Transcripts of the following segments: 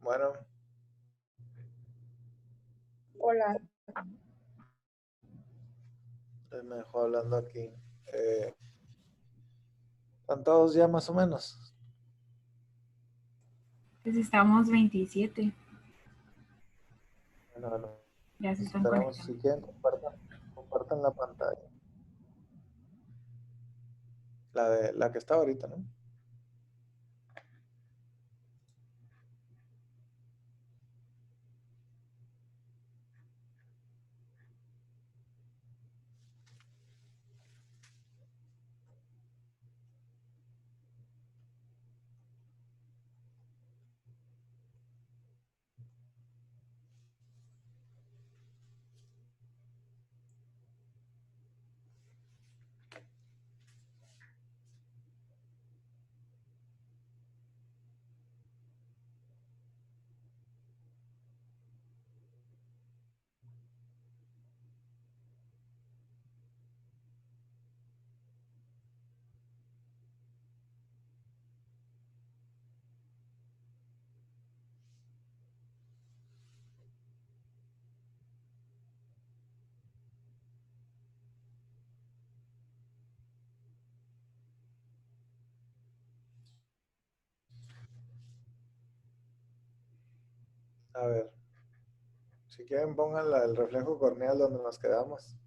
Bueno, Hola. me dejó hablando aquí. ¿Están todos ya más o menos? Pues estamos 27. Bueno, Ya se están esperamos. conectando. Si quieren, compartan la pantalla. La que está ahorita, ¿no? A ver, si quieren, pongan el reflejo corneal donde nos quedamos.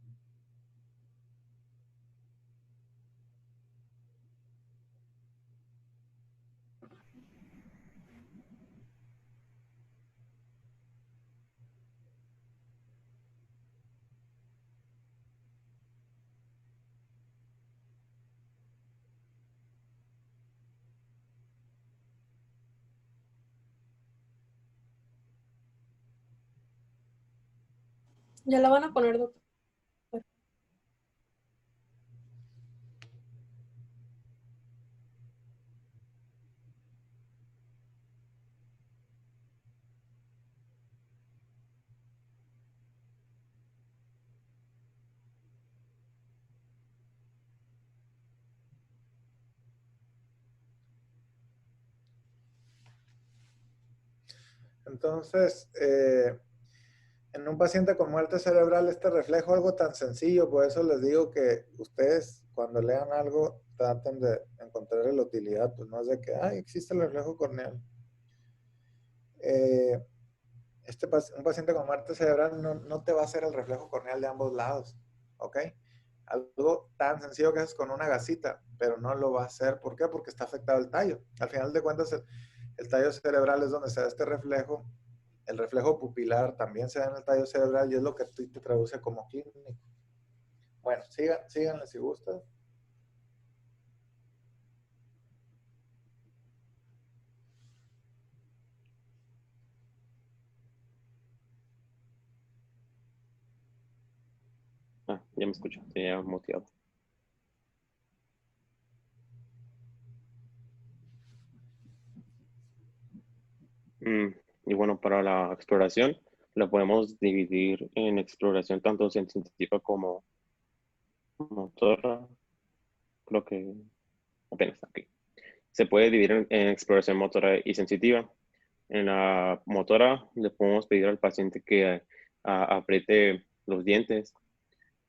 Ya la van a poner, doctor. Entonces, en un paciente con muerte cerebral, este reflejo algo tan sencillo, por eso les digo que ustedes cuando lean algo traten de encontrar la utilidad, pues no es de que, ay, existe el reflejo corneal. Eh, un paciente con muerte cerebral no te va a hacer el reflejo corneal de ambos lados, ¿ok? Algo tan sencillo que haces con una gasita, pero no lo va a hacer. ¿Por qué? Porque está afectado el tallo. Al final de cuentas, el tallo cerebral es donde se da este reflejo. El reflejo pupilar también se da en el tallo cerebral y es lo que te traduce como clínico. Bueno, síganle si gustan. Ya me escucho, ya motivado. Y bueno, para la exploración, la podemos dividir en exploración tanto sensitiva como motora. Creo que apenas está aquí. Se puede dividir en exploración motora y sensitiva. En la motora le podemos pedir al paciente que apriete los dientes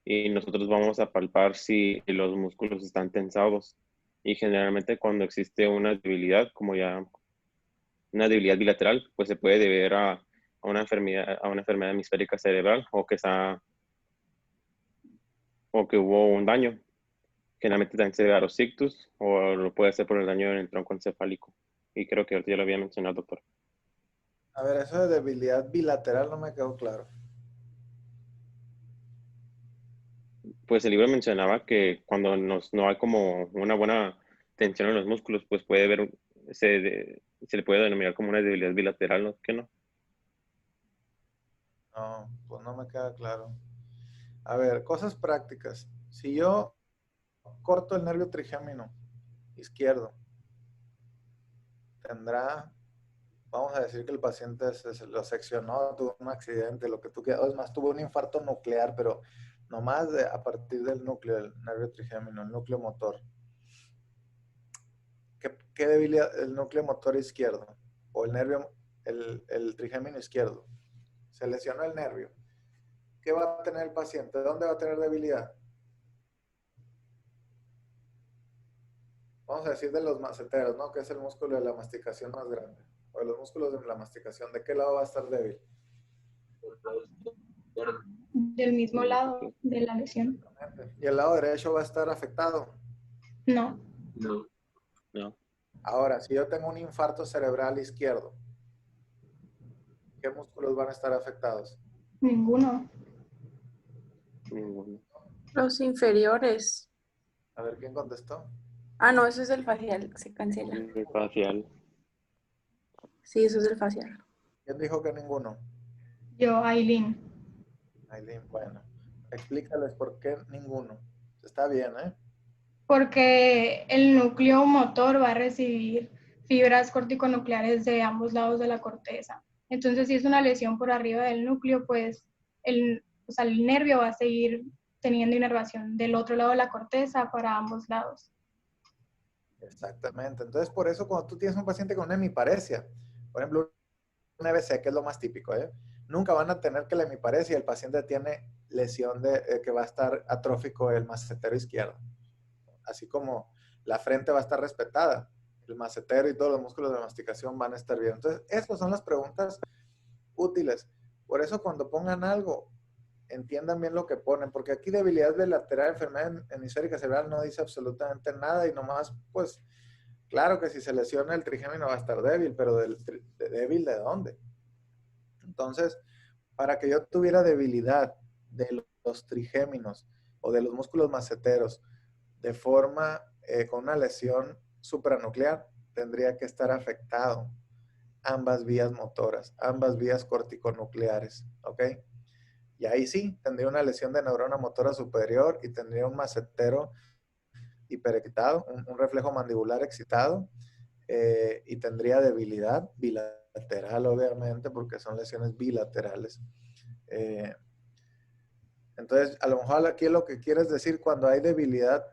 y nosotros vamos a palpar si los músculos están tensados. Y generalmente cuando existe una debilidad, como ya una debilidad bilateral, pues se puede deber a una enfermedad hemisférica cerebral o que hubo un daño. Generalmente también se debe a los ictus o lo puede ser por el daño en el tronco encefálico. Y creo que ahorita ya lo había mencionado, doctor. A ver, eso de debilidad bilateral no me quedó claro. Pues el libro mencionaba que cuando no hay como una buena tensión en los músculos, pues puede haber, se le puede denominar como una debilidad bilateral, ¿no? ¿Qué no? No, pues no me queda claro. A ver, cosas prácticas. Si yo corto el nervio trigémino izquierdo, tendrá, vamos a decir que el paciente se lo seccionó, tuvo un accidente, lo que tú quieras, es más, tuvo un infarto nuclear, pero nomás a partir del núcleo, del nervio trigémino, el núcleo motor. ¿Qué debilidad el núcleo motor izquierdo? O el nervio el trigémino izquierdo, se lesionó el nervio, ¿qué va a tener el paciente? ¿Dónde va a tener debilidad? Vamos a decir de los maceteros, ¿no? Que es el músculo de la masticación más grande. O de los músculos de la masticación, ¿de qué lado va a estar débil? Del mismo lado de la lesión. ¿Y el lado derecho va a estar afectado? No, No. Ahora, si yo tengo un infarto cerebral izquierdo, ¿qué músculos van a estar afectados? ninguno. Ninguno. Los inferiores. A ver, ¿quién contestó? Ah, no, eso es el facial, se cancela. El facial. Sí, eso es el facial. ¿Quién dijo que ninguno? Yo, Aileen. Aileen, bueno, explícales por qué ninguno. Está bien, ¿eh? Porque el núcleo motor va a recibir fibras corticonucleares de ambos lados de la corteza. Entonces, si es una lesión por arriba del núcleo, pues el nervio va a seguir teniendo inervación del otro lado de la corteza para ambos lados. Exactamente. Entonces, por eso cuando tú tienes un paciente con una hemiparesia, por ejemplo, un EBC, que es lo más típico, ¿eh? Nunca van a tener que la hemiparesia, el paciente tiene lesión que va a estar atrófico el macetero izquierdo. Así como la frente va a estar respetada, el macetero y todos los músculos de masticación van a estar bien. Entonces, esas son las preguntas útiles. Por eso cuando pongan algo, entiendan bien lo que ponen, porque aquí debilidad bilateral, enfermedad hemisférica cerebral no dice absolutamente nada y nomás, pues, claro que si se lesiona el trigémino va a estar débil, pero ¿débil de dónde? Entonces, para que yo tuviera debilidad de los trigéminos o de los músculos maceteros de forma con una lesión supranuclear, tendría que estar afectado ambas vías motoras, ambas vías corticonucleares, ¿ok? Y ahí sí, tendría una lesión de neurona motora superior y tendría un macetero hiperexcitado, un reflejo mandibular excitado, y tendría debilidad bilateral, obviamente, porque son lesiones bilaterales. Entonces, a lo mejor aquí lo que quieres decir cuando hay debilidad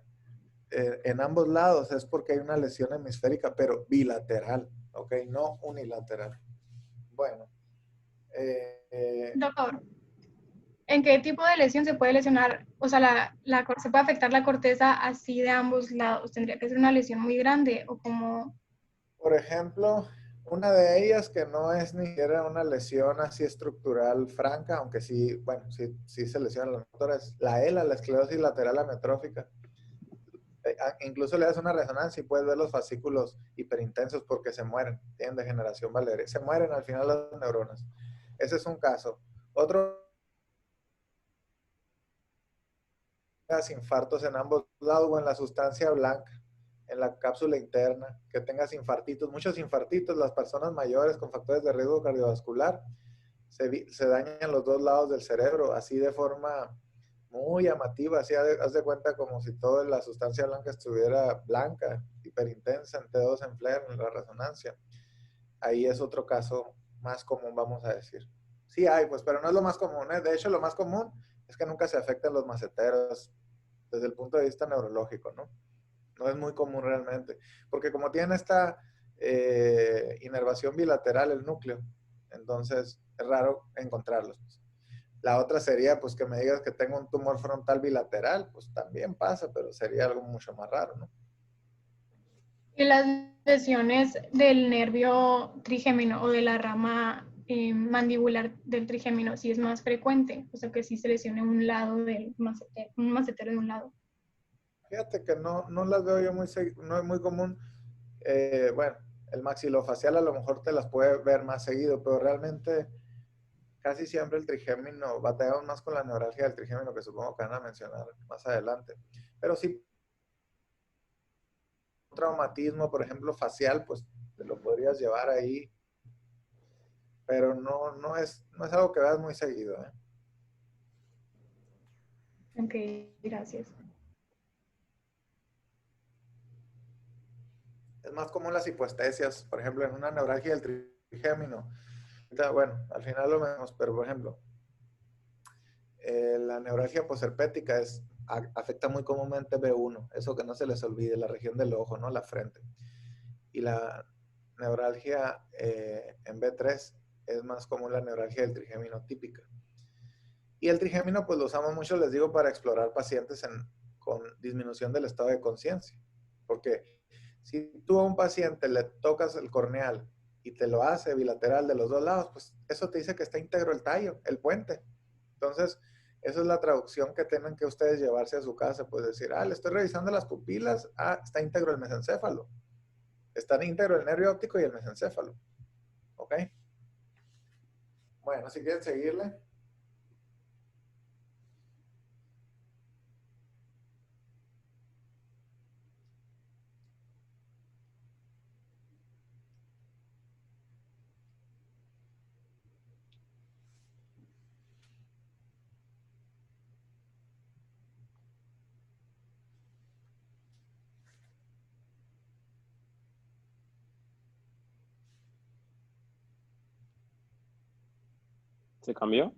en ambos lados es porque hay una lesión hemisférica, pero bilateral, ¿ok? No unilateral. Bueno. Doctor, ¿en qué tipo de lesión se puede lesionar? O sea, se puede afectar la corteza así de ambos lados. ¿Tendría que ser una lesión muy grande o como...? Por ejemplo, una de ellas que no es ni siquiera una lesión así estructural franca, aunque sí, bueno, sí se lesiona la motora, es la ELA, la esclerosis lateral amiotrófica. Incluso le das una resonancia y puedes ver los fascículos hiperintensos porque se mueren, tienen degeneración valeria, se mueren al final las neuronas. Ese es un caso. Otro, infartos en ambos lados o en la sustancia blanca, en la cápsula interna, que tengas infartitos, muchos infartitos, las personas mayores con factores de riesgo cardiovascular, se dañan los dos lados del cerebro, así de forma muy llamativa, así haz de cuenta como si toda la sustancia blanca estuviera blanca, hiperintensa, en T2 en FLAIR, en la resonancia. Ahí es otro caso más común, vamos a decir. Sí hay, pues, pero no es lo más común, ¿eh? De hecho, lo más común es que nunca se afecten los maceteros desde el punto de vista neurológico, ¿no? No es muy común realmente, porque como tiene esta inervación bilateral el núcleo, entonces es raro encontrarlos. La otra sería, pues, que me digas que tengo un tumor frontal bilateral, pues también pasa, pero sería algo mucho más raro, ¿no? Y las lesiones del nervio trigémino o de la rama mandibular del trigémino sí es más frecuente, o sea que sí se lesione un lado del macetero, un macetero de un lado. Fíjate que no las veo yo no es muy común. Bueno, el maxilofacial a lo mejor te las puede ver más seguido, pero realmente casi siempre el trigémino, batallamos más con la neuralgia del trigémino, que supongo que van a mencionar más adelante. Pero sí, un traumatismo, por ejemplo, facial, pues te lo podrías llevar ahí, pero no es algo que veas muy seguido, ¿eh? Ok, gracias. Es más común las hipoestesias, por ejemplo, en una neuralgia del trigémino. Bueno, al final lo vemos, pero por ejemplo, la neuralgia posherpética afecta muy comúnmente B1, eso que no se les olvide, la región del ojo, ¿no? La frente. Y la neuralgia en B3, es más común la neuralgia del trigémino típica. Y el trigémino pues lo usamos mucho, les digo, para explorar pacientes con disminución del estado de conciencia. Porque si tú a un paciente le tocas el corneal y te lo hace bilateral de los dos lados, pues eso te dice que está íntegro el tallo, el puente. Entonces, esa es la traducción que tienen que ustedes llevarse a su casa. Pues decir, le estoy revisando las pupilas, está íntegro el mesencéfalo. Está íntegro el nervio óptico y el mesencéfalo. ¿Ok? Bueno, si quieren seguirle. ¿Se cambió?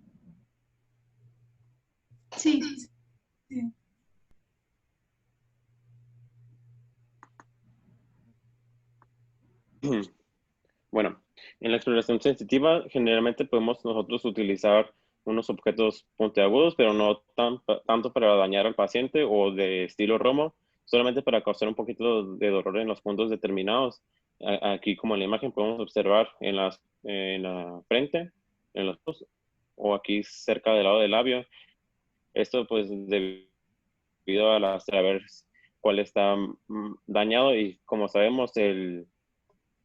Sí. Bueno, en la exploración sensitiva generalmente podemos nosotros utilizar unos objetos puntiagudos, pero no tanto para dañar al paciente o de estilo Romo, solamente para causar un poquito de dolor en los puntos determinados. Aquí, como en la imagen, podemos observar en la frente, en los ojos, o aquí cerca del lado del labio. Esto pues debido a ver cuál está dañado y como sabemos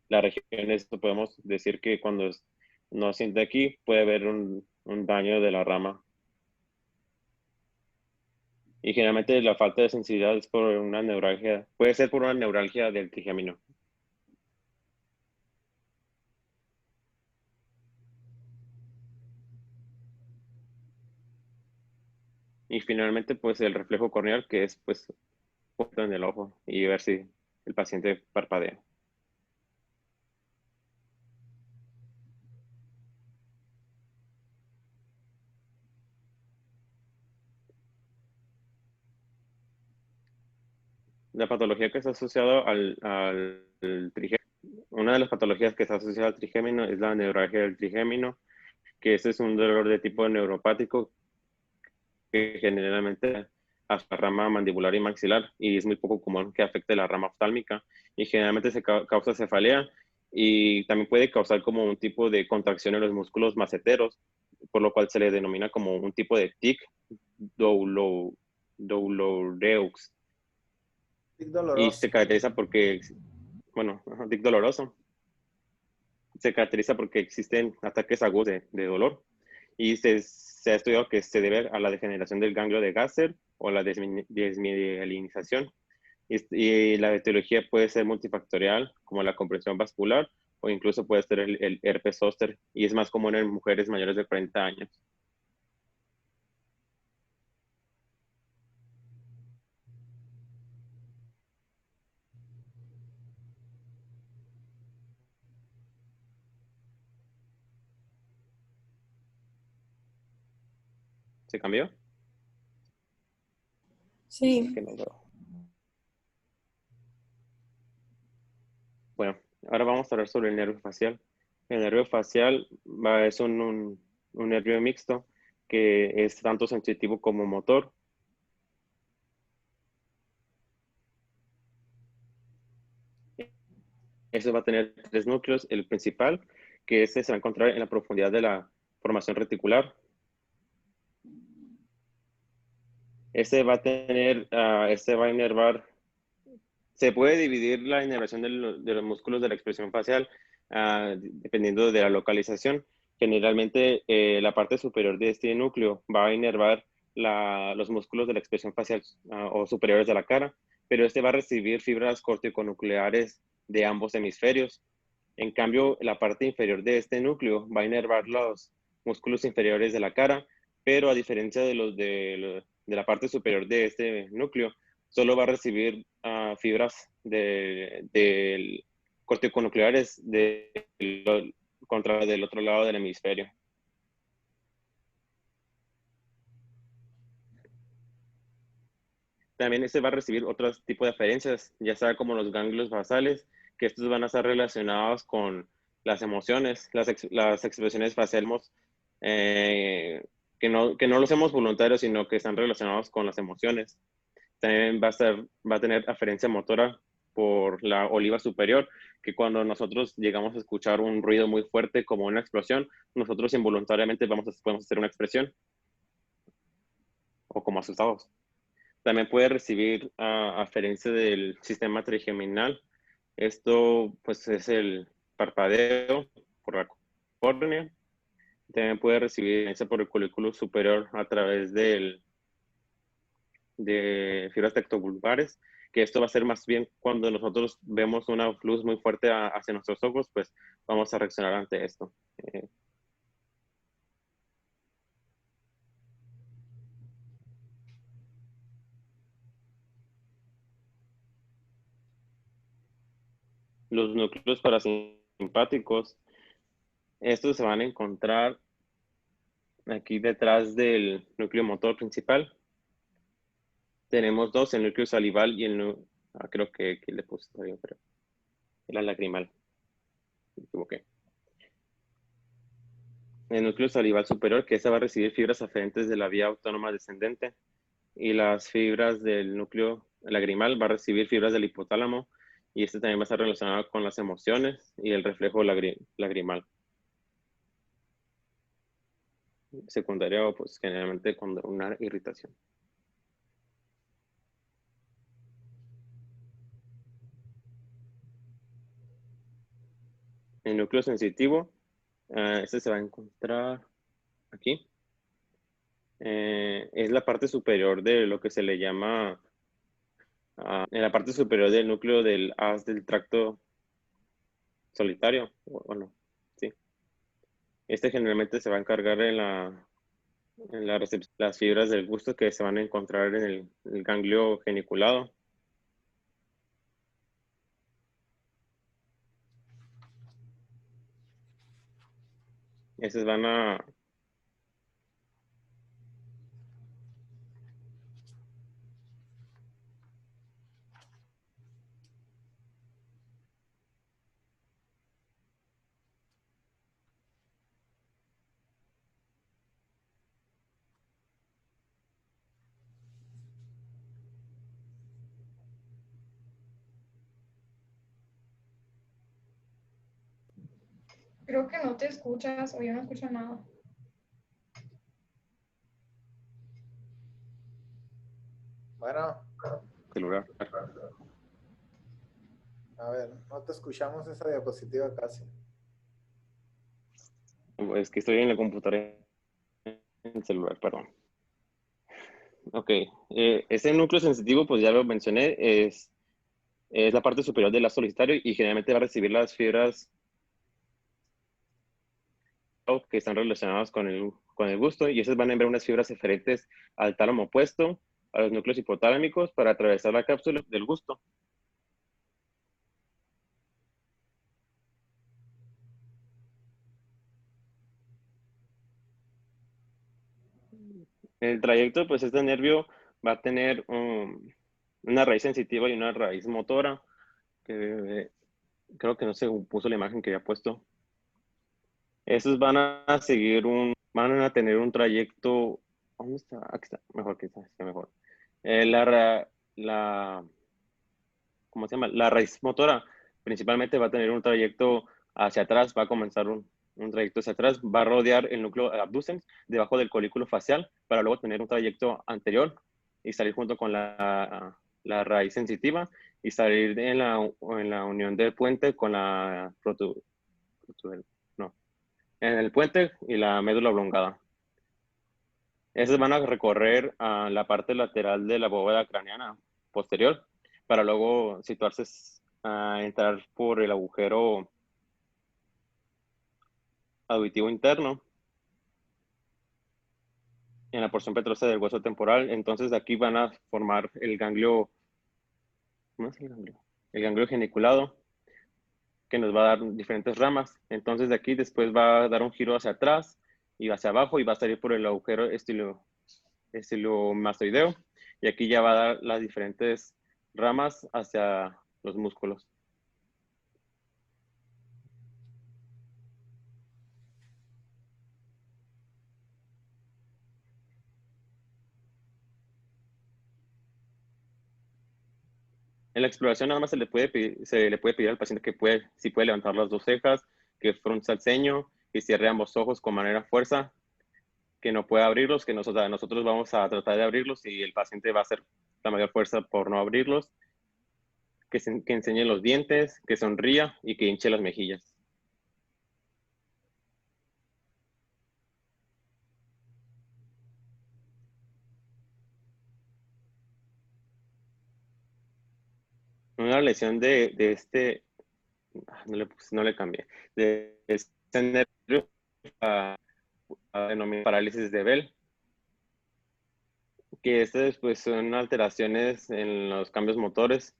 la región, esto podemos decir que cuando no siente aquí puede haber un daño de la rama. Y generalmente la falta de sensibilidad es por una neuralgia, puede ser por una neuralgia del trigémino. Y finalmente pues el reflejo corneal, que es pues justo en el ojo y ver si el paciente parpadea. La patología que está asociada al trigémino, una de las patologías que está asociada al trigémino es la neuralgia del trigémino, que ese es un dolor de tipo neuropático que generalmente hasta la rama mandibular y maxilar, y es muy poco común que afecte la rama oftálmica, y generalmente se causa cefalea, y también puede causar como un tipo de contracción en los músculos maceteros, por lo cual se le denomina como un tipo de tic douloureux. Tic Y doloroso. se caracteriza porque, bueno, tic doloroso. Se caracteriza porque existen ataques agudos de dolor y se ha estudiado que se debe a la degeneración del ganglio de Gasser o la desmielinización. Y la etiología puede ser multifactorial, como la compresión vascular, o incluso puede ser el herpes zóster, y es más común en mujeres mayores de 40 años. ¿Se cambió? Sí. Es que no veo. Bueno, ahora vamos a hablar sobre el nervio facial. El nervio facial es un nervio mixto que es tanto sensitivo como motor. Ese va a tener tres núcleos. El principal, que este se va a encontrar en la profundidad de la formación reticular. Ese va a inervar. Se puede dividir la inervación de los músculos de la expresión facial dependiendo de la localización. Generalmente, la parte superior de este núcleo va a inervar los músculos de la expresión facial o superiores de la cara, pero este va a recibir fibras corticonucleares de ambos hemisferios. En cambio, la parte inferior de este núcleo va a inervar los músculos inferiores de la cara, pero a diferencia de la parte superior de este núcleo, solo va a recibir fibras corticonucleares contra del otro lado del hemisferio. También este va a recibir otros tipos de aferencias, ya sea como los ganglios basales, que estos van a estar relacionados con las emociones, las expresiones faciales, que no los hacemos voluntarios, sino que están relacionados con las emociones. También va a tener aferencia motora por la oliva superior, que cuando nosotros llegamos a escuchar un ruido muy fuerte como una explosión, nosotros involuntariamente podemos hacer una expresión o como asustados. También puede recibir aferencia del sistema trigeminal. Esto pues es el parpadeo por la córnea. También puede recibir aferencia por el colículo superior a través de fibras tectobulbares, que esto va a ser más bien cuando nosotros vemos una luz muy fuerte hacia nuestros ojos, pues vamos a reaccionar ante esto. Los núcleos parasimpáticos, estos se van a encontrar aquí detrás del núcleo motor principal. Tenemos dos, el núcleo salival y creo que aquí le puse todavía, pero era lagrimal. Me equivoqué. El núcleo salival superior, que esa va a recibir fibras aferentes de la vía autónoma descendente, y las fibras del núcleo lagrimal va a recibir fibras del hipotálamo, y este también va a estar relacionado con las emociones y el reflejo lagrimal. Secundario, pues generalmente con una irritación. El núcleo sensitivo, este se va a encontrar aquí. Es la parte superior de lo que se le llama, en la parte superior del núcleo del haz del tracto solitario. Bueno, sí. Este generalmente se va a encargar en la recepción de las fibras del gusto que se van a encontrar en el ganglio geniculado. Esas van a Creo que no te escuchas o yo no escucho nada. Bueno, celular. a ver, no te escuchamos esa diapositiva casi. Es que estoy en la computadora, en el celular, perdón. Ok, ese núcleo sensitivo, pues ya lo mencioné, es la parte superior del haz solitario y generalmente va a recibir las fibras que están relacionadas con el gusto, y esas van a enviar unas fibras eferentes al tálamo opuesto, a los núcleos hipotalámicos, para atravesar la cápsula del gusto. El trayecto, pues este nervio va a tener una raíz sensitiva y una raíz motora, que creo que no se puso la imagen que había puesto. Esos van a van a tener un trayecto. ¿Dónde está? Aquí está, mejor que está mejor. ¿Cómo se llama? La raíz motora principalmente va a tener un trayecto hacia atrás, va a comenzar un trayecto hacia atrás, va a rodear el núcleo abducens debajo del colículo facial para luego tener un trayecto anterior y salir junto con la raíz sensitiva y salir en la unión del puente con en el puente y la médula oblongada. Esos van a recorrer a la parte lateral de la bóveda craneana posterior para luego situarse a entrar por el agujero auditivo interno en la porción petrosa del hueso temporal. Entonces de aquí van a formar el ganglio, ¿cómo es el ganglio? El ganglio geniculado, que nos va a dar diferentes ramas. Entonces de aquí después va a dar un giro hacia atrás y hacia abajo y va a salir por el agujero estilomastoideo, y aquí ya va a dar las diferentes ramas hacia los músculos. En la exploración nada más se le puede pedir al paciente que si puede levantar las dos cejas, que frunza el ceño, que cierre ambos ojos con manera fuerza, que no pueda abrirlos, que nosotros vamos a tratar de abrirlos y el paciente va a hacer la mayor fuerza por no abrirlos, que enseñe los dientes, que sonría y que hinche las mejillas. Una lesión de este, no le cambié, de este nervio denomina parálisis de Bell, que estas pues son alteraciones en los cambios motores.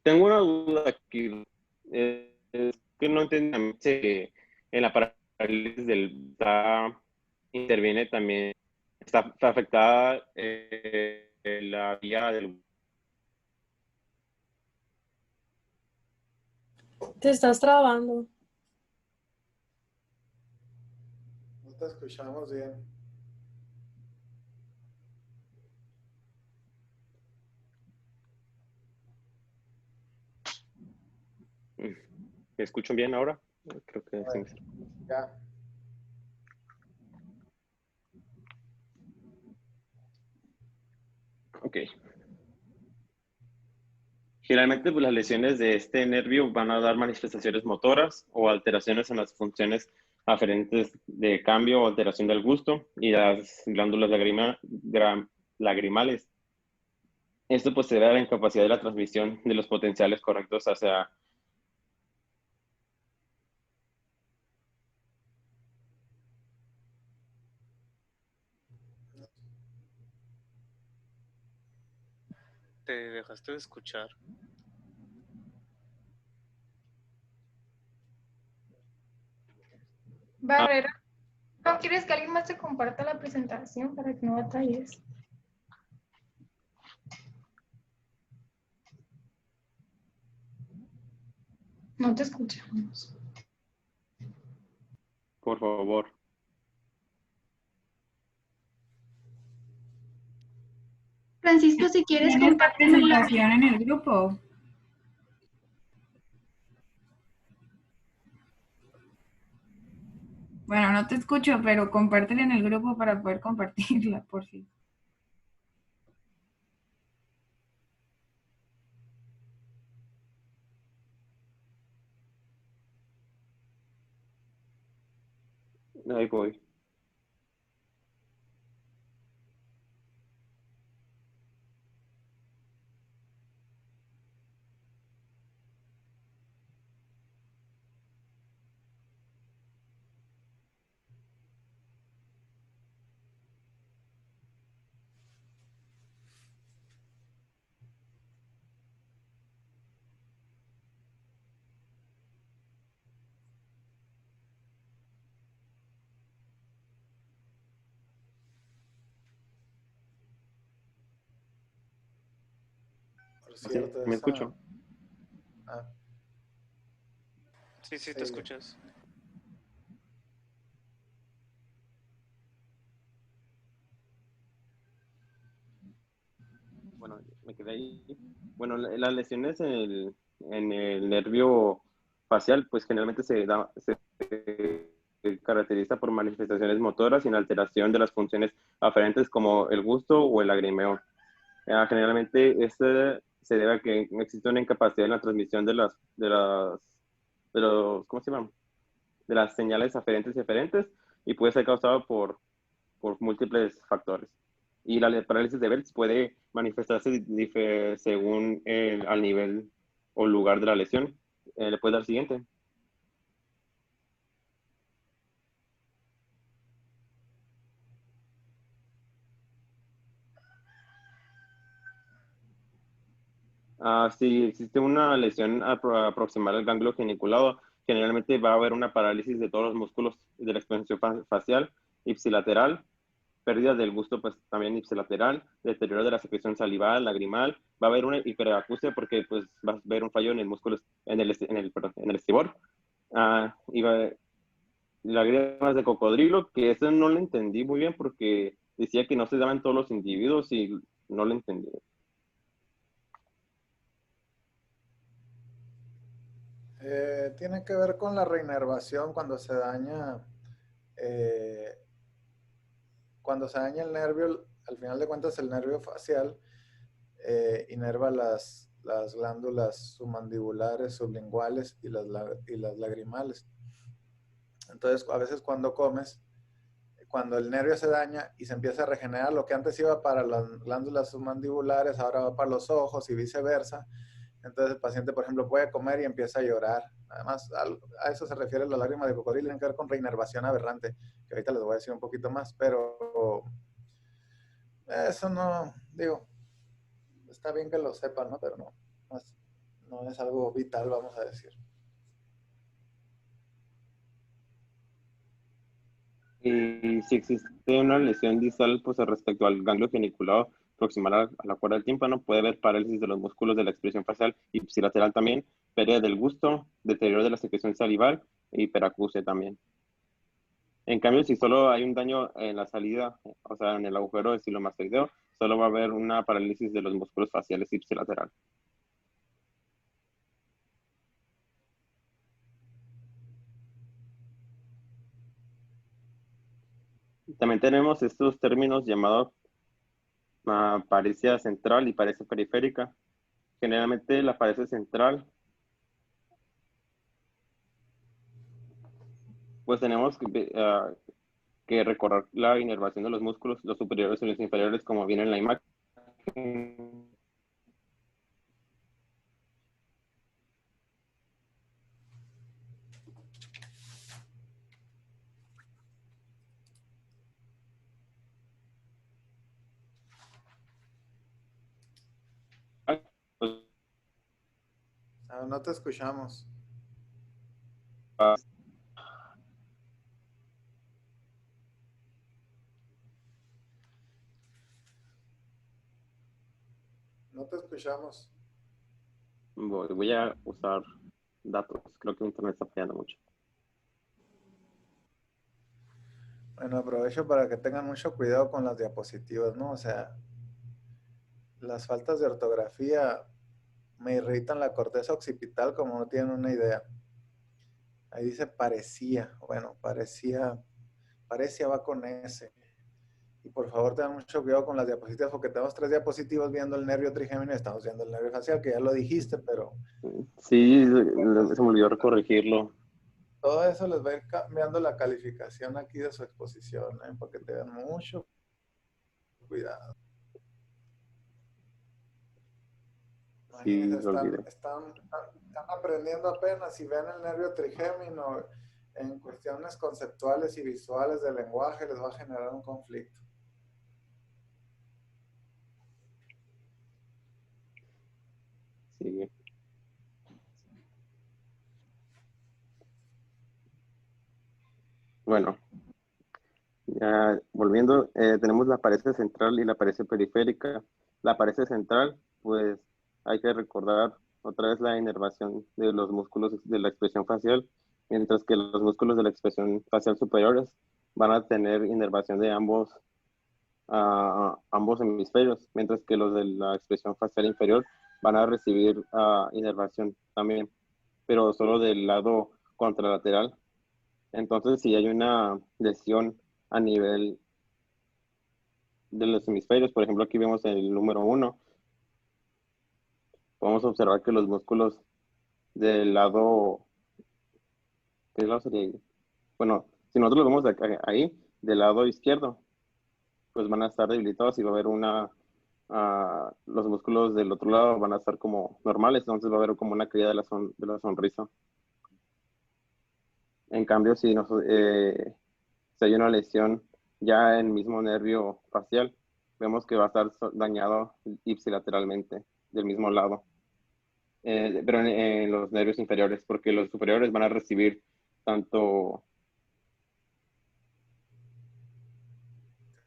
Tengo una duda aquí, es que no entiendo que en la parálisis del interviene también, está afectada la vía del... Te estás trabando. No te escuchamos bien. ¿Me escuchan bien ahora? Creo que sí. Ya. Ok. Generalmente pues, las lesiones de este nervio van a dar manifestaciones motoras o alteraciones en las funciones aferentes de cambio o alteración del gusto y las glándulas lagrimales. Esto pues se debe a la incapacidad de la transmisión de los potenciales correctos hacia... ¿Te dejaste de escuchar? Barrera, ¿no quieres que alguien más te comparta la presentación para que no batalles? No te escuchamos. Por favor. Francisco, si quieres ¿Tienes la compártemela. presentación en el grupo? Bueno, no te escucho, pero compártela en el grupo para poder compartirla, por fin. Ahí voy. Por cierto, ¿Me escucho? Ah, Sí, te escuchas. Bueno, me quedé ahí. Bueno, las lesiones en el nervio facial, pues generalmente se caracteriza por manifestaciones motoras sin alteración de las funciones aferentes como el gusto o el lagrimeo. Generalmente este se debe a que existe una incapacidad en la transmisión de los, ¿cómo se llama? De las señales aferentes y eferentes y puede ser causado por múltiples factores. Y la parálisis de Bell puede manifestarse según al nivel o lugar de la lesión. ¿Le puedes dar siguiente? Si existe una lesión proximal al ganglio geniculado, generalmente va a haber una parálisis de todos los músculos de la extensión facial, ipsilateral, pérdida del gusto pues también ipsilateral, deterioro de la secreción salival, lagrimal, va a haber una hiperacusia porque pues va a haber un fallo en el músculo, perdón, en el estribor, y lágrimas de cocodrilo, que eso no lo entendí muy bien porque decía que no se daban todos los individuos y No lo entendí. Tiene que ver con la reinervación cuando se daña el nervio, al final de cuentas el nervio facial inerva las glándulas submandibulares, sublinguales y las lagrimales. Entonces, a veces cuando comes, cuando el nervio se daña y se empieza a regenerar, lo que antes iba para las glándulas submandibulares, ahora va para los ojos y viceversa. Entonces el paciente, por ejemplo, puede comer y empieza a llorar. Además, a eso se refiere la lágrima de cocodrilo, tiene que ver con reinervación aberrante, que ahorita les voy a decir un poquito más, pero eso no, digo, está bien que lo sepan, ¿no? Pero no es algo vital, vamos a decir. Y si existe una lesión distal, pues respecto al ganglio geniculado proximal a la cuerda del tímpano, puede haber parálisis de los músculos de la expresión facial ipsilateral también, pérdida del gusto, deterioro de la secreción salival e hiperacusia también. En cambio, si solo hay un daño en la salida, o sea, en el agujero estilomastoideo, solo va a haber una parálisis de los músculos faciales ipsilateral. También tenemos estos términos llamados paresia central y paresia periférica. Generalmente la paresia central, pues tenemos que recorrer la inervación de los músculos, los superiores y los inferiores, como viene en la imagen. No te escuchamos. No te escuchamos. Voy a usar datos. Creo que internet está fallando mucho. Bueno, aprovecho para que tengan mucho cuidado con las diapositivas, ¿no? O sea, las faltas de ortografía me irritan la corteza occipital como no tienen una idea. Ahí dice parecía. Bueno, parecía va con S. Y por favor tengan mucho cuidado con las diapositivas porque tenemos 3 diapositivas viendo el nervio trigémino y estamos viendo el nervio facial, que ya lo dijiste, pero... Sí, se me olvidó corregirlo. Todo eso les va a ir cambiando la calificación aquí de su exposición, ¿eh? Para que tengan mucho cuidado. Sí, Imagínense, lo olvidé. están aprendiendo apenas y ven el nervio trigémino en cuestiones conceptuales y visuales del lenguaje, les va a generar un conflicto. Sí. Bueno, ya volviendo, tenemos la paresia central y la paresia periférica. La paresia central, pues hay que recordar otra vez la inervación de los músculos de la expresión facial, mientras que los músculos de la expresión facial superiores van a tener inervación de ambos hemisferios, mientras que los de la expresión facial inferior van a recibir inervación también, pero solo del lado contralateral. Entonces, si hay una lesión a nivel de los hemisferios, por ejemplo, aquí vemos el número 1, podemos observar que los músculos del lado, ¿qué lado sería ahí? Bueno, si nosotros lo vemos ahí, del lado izquierdo, pues van a estar debilitados y va a haber los músculos del otro lado van a estar como normales, entonces va a haber como una caída de la sonrisa. En cambio, si hay una lesión ya en el mismo nervio facial, vemos que va a estar dañado ipsilateralmente del mismo lado, pero en los nervios inferiores, porque los superiores van a recibir tanto...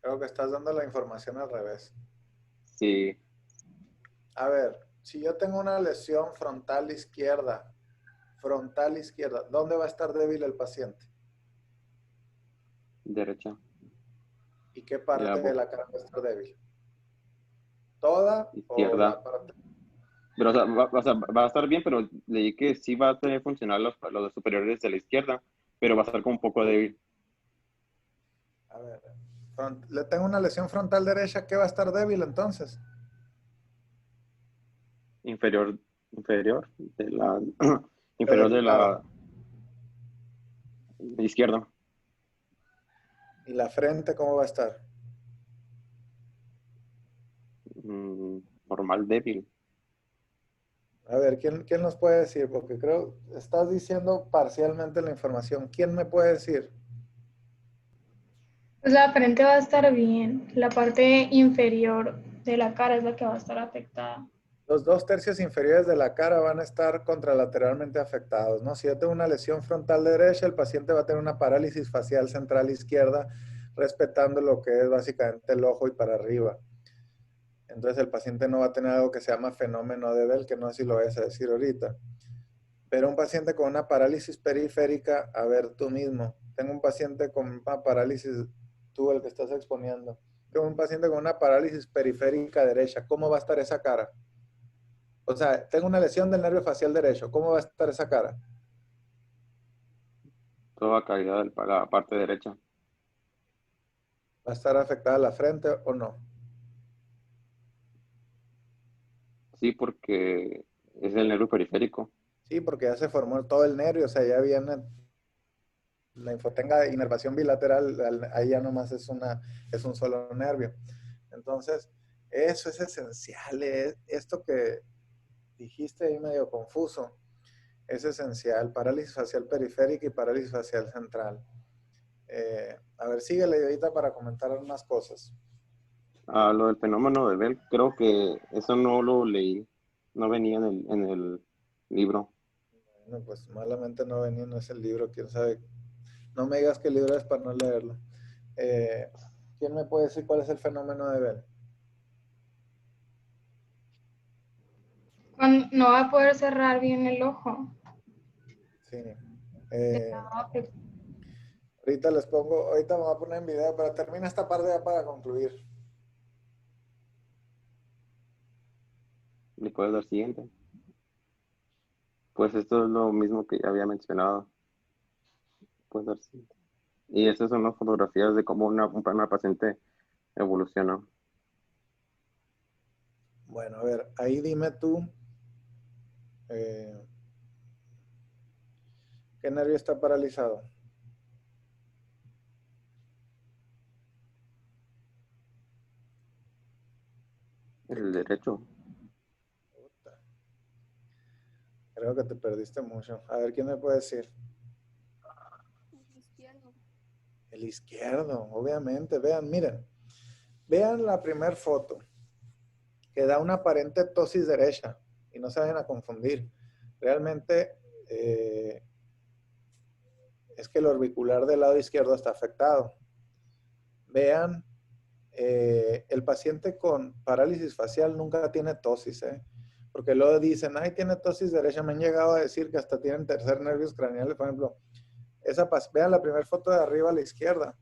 Creo que estás dando la información al revés. Sí, A ver, si yo tengo una lesión frontal izquierda, ¿dónde va a estar débil el paciente? derecha. ¿Y qué parte La de la cara va a estar débil? ¿Toda o izquierda. la parte? Pero, o sea, va a estar bien, pero leí que sí va a tener funcional los superiores de la izquierda, pero va a estar como un poco débil. A ver, le tengo una lesión frontal derecha que va a estar débil entonces. Inferior de la, Pero inferior de la delicado. izquierda. ¿Y la frente cómo va a estar? Normal débil. A ver, ¿quién nos puede decir? Porque creo, estás diciendo parcialmente la información. ¿Quién me puede decir? Pues la frente va a estar bien, la parte inferior de la cara es la que va a estar afectada. Los 2/3 inferiores de la cara van a estar contralateralmente afectados, ¿no? Si yo tengo una lesión frontal derecha, el paciente va a tener una parálisis facial central izquierda, respetando lo que es básicamente el ojo y para arriba. Entonces el paciente no va a tener algo que se llama fenómeno de Bell, que no sé si lo vas a decir ahorita. Pero un paciente con una parálisis periférica, a ver tú mismo, tengo un paciente con una parálisis, tú el que estás exponiendo, tengo un paciente con una parálisis periférica derecha, ¿cómo va a estar esa cara? O sea, tengo una lesión del nervio facial derecho, ¿cómo va a estar esa cara? Toda caída de la parte derecha. ¿Va a estar afectada la frente o no? Sí, porque es el nervio periférico. Sí, porque ya se formó todo el nervio, o sea, ya viene la tenga inervación bilateral, ahí ya nomás es un solo nervio. Entonces, eso es esencial, esto que dijiste ahí medio confuso, es esencial, parálisis facial periférica y parálisis facial central. A ver, síguele ahorita para comentar unas cosas. Lo del fenómeno de Bell, creo que eso no lo leí, no venía en el libro. Bueno, pues malamente no venía, no es el libro, quién sabe. No me digas que el libro es para no leerlo. ¿Quién me puede decir cuál es el fenómeno de Bell? No va a poder cerrar bien el ojo. Sí. Ahorita les pongo, ahorita me voy a poner en video, pero termina esta parte ya para concluir. ¿Le puedes dar siguiente? Pues esto es lo mismo que ya había mencionado. Puedes dar siguiente. Y estas son las fotografías de cómo una paciente evoluciona. Bueno, a ver, ahí dime tú, ¿qué nervio está paralizado? El derecho. Creo que te perdiste mucho. A ver, ¿quién me puede decir? El izquierdo, obviamente. Vean, miren. Vean la primera foto, que da una aparente ptosis derecha. Y no se vayan a confundir. Realmente es que el orbicular del lado izquierdo está afectado. Vean, el paciente con parálisis facial nunca tiene ptosis, porque luego dicen, ay, tiene ptosis derecha. Me han llegado a decir que hasta tienen tercer nervios craneales, por ejemplo. Vean la primera foto de arriba a la izquierda.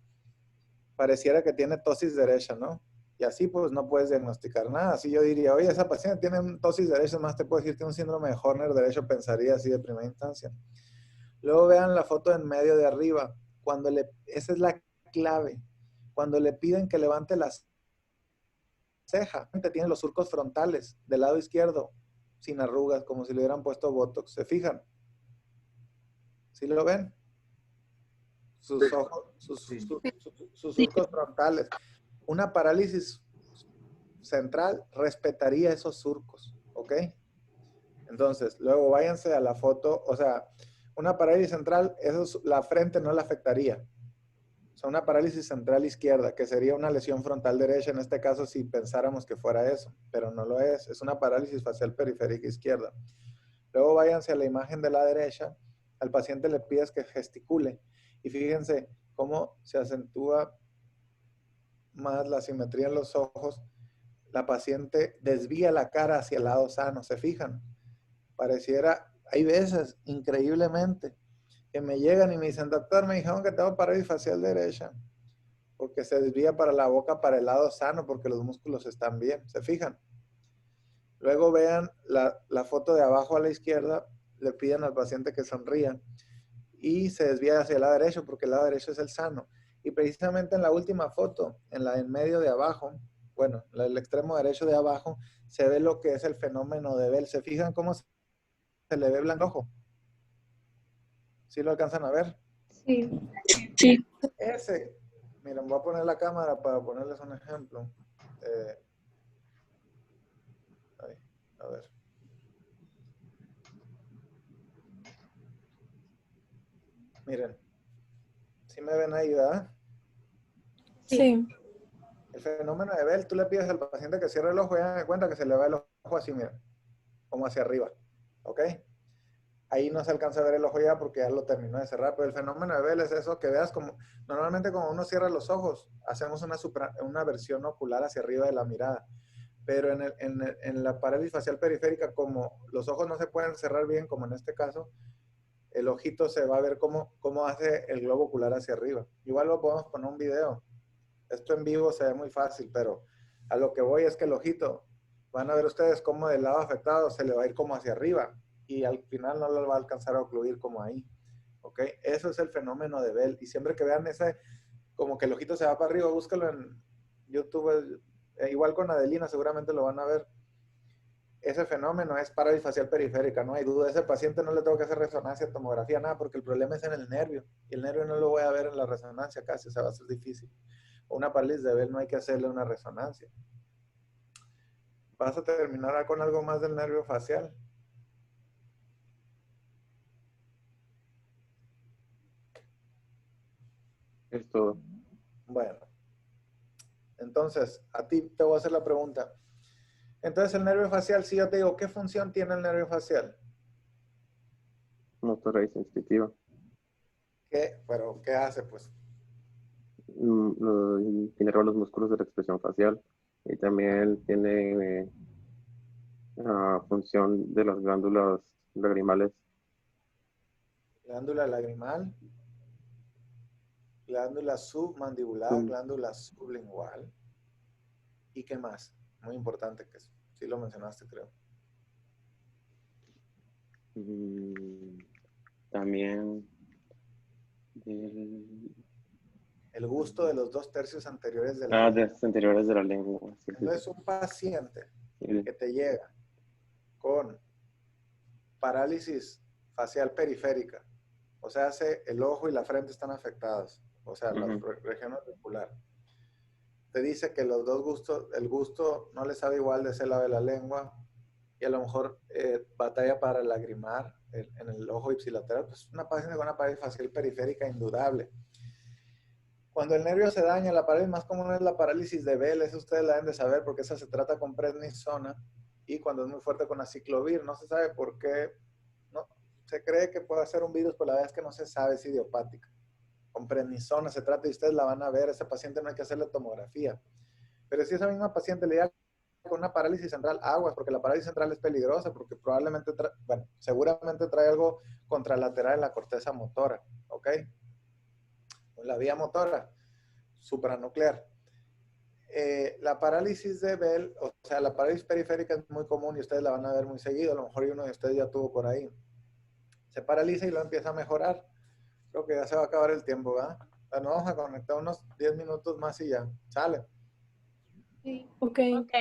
Pareciera que tiene ptosis derecha, ¿no? Y así pues no puedes diagnosticar nada. Así yo diría, oye, esa paciente tiene ptosis derecha, más te puedo decir que tiene un síndrome de Horner derecho, pensaría así de primera instancia. Luego vean la foto en medio de arriba. Esa es la clave. Cuando le piden que levante la ceja, tiene los surcos frontales del lado izquierdo, sin arrugas, como si le hubieran puesto Botox. ¿Se fijan? ¿Sí lo ven? Sus ojos, sus surcos frontales. Una parálisis central respetaría esos surcos, ¿ok? Entonces, luego váyanse a la foto, o sea, una parálisis central, la frente no la afectaría. O sea, una parálisis central izquierda, que sería una lesión frontal derecha, en este caso si pensáramos que fuera eso, pero no lo es una parálisis facial periférica izquierda. Luego váyanse a la imagen de la derecha, al paciente le pides que gesticule, y fíjense cómo se acentúa más la simetría en los ojos. La paciente desvía la cara hacia el lado sano, ¿se fijan? Pareciera, hay veces, increíblemente, que me llegan y me dicen, doctor, me dijeron que tengo parálisis facial derecha, porque se desvía para la boca, para el lado sano, porque los músculos están bien, ¿se fijan? Luego vean la foto de abajo a la izquierda, le piden al paciente que sonría y se desvía hacia el lado derecho porque el lado derecho es el sano. Y precisamente en la última foto, en la en medio de abajo, bueno, el extremo derecho de abajo, se ve lo que es el fenómeno de Bell. ¿Se fijan cómo se le ve blanco ojo? ¿Sí lo alcanzan a ver? Sí. Sí. Ese, miren, voy a poner la cámara para ponerles un ejemplo. Ahí, a ver. Miren, ¿sí me ven ahí, verdad? Sí. El fenómeno de Bell, tú le pides al paciente que cierre el ojo y hagan de cuenta que se le va el ojo así, miren, como hacia arriba, ¿ok? Ahí no se alcanza a ver el ojo ya porque ya lo terminó de cerrar, pero el fenómeno de Bell es eso, que veas como, normalmente cuando uno cierra los ojos, hacemos una versión ocular hacia arriba de la mirada, pero en la parálisis facial periférica, como los ojos no se pueden cerrar bien, como en este caso, el ojito se va a ver cómo hace el globo ocular hacia arriba. Igual lo podemos poner un video. Esto en vivo se ve muy fácil, pero a lo que voy es que el ojito, van a ver ustedes cómo del lado afectado se le va a ir como hacia arriba y al final no lo va a alcanzar a ocluir como ahí. ¿Ok? Eso es el fenómeno de Bell. Y siempre que vean ese, como que el ojito se va para arriba, búscalo en YouTube. Igual con Adelina seguramente lo van a ver. Ese fenómeno es parálisis facial periférica, no hay duda. Ese paciente no le tengo que hacer resonancia, tomografía, nada, porque el problema es en el nervio. Y el nervio no lo voy a ver en la resonancia casi, o sea, va a ser difícil. O una parálisis de Bell no hay que hacerle una resonancia. ¿Vas a terminar con algo más del nervio facial? Es todo. Bueno, entonces, a ti te voy a hacer la pregunta. Entonces, el nervio facial, si yo te digo, ¿qué función tiene el nervio facial? Motora y sensitiva. ¿Pero qué hace? Pues Inerva los músculos de la expresión facial y también tiene función de las glándulas lagrimales. glándula lagrimal, glándula submandibular, Sum- glándula sublingual. ¿Y qué más? Muy importante que sí lo mencionaste, creo. mm, También del- El gusto de los 2/3 anteriores de la de lengua. las anteriores de la lengua. Sí, sí, sí. Entonces, un paciente Y- que te llega con parálisis facial periférica, o sea, el ojo y la frente están afectados, o sea, la Ujú. región auricular, te dice que los dos gustos, el gusto no le sabe igual de ese lado de la lengua y a lo mejor batalla para lagrimar en el ojo ipsilateral, pues una paciente con una parálisis facial periférica indudable. Cuando el nervio se daña, la parálisis más común es la parálisis de Bell, eso ustedes la deben de saber porque esa se trata con prednisona y cuando es muy fuerte con aciclovir, no se sabe por qué, no, se cree que puede ser un virus, pero la verdad es que no se sabe, es idiopática. Con prednisona se trata y ustedes la van a ver, ese paciente no hay que hacerle tomografía. Pero si esa misma paciente le da con una parálisis central, aguas, porque la parálisis central es peligrosa, porque probablemente, seguramente trae algo contralateral en la corteza motora, ¿ok? La vía motora supranuclear. La parálisis de Bell, o sea, la parálisis periférica es muy común y ustedes la van a ver muy seguido, a lo mejor uno de ustedes ya tuvo por ahí. Se paraliza y lo empieza a mejorar. Creo que ya se va a acabar el tiempo, ¿verdad? Bueno, vamos a conectar unos 10 minutos más y ya. Sale. Sí. Ok. Ok.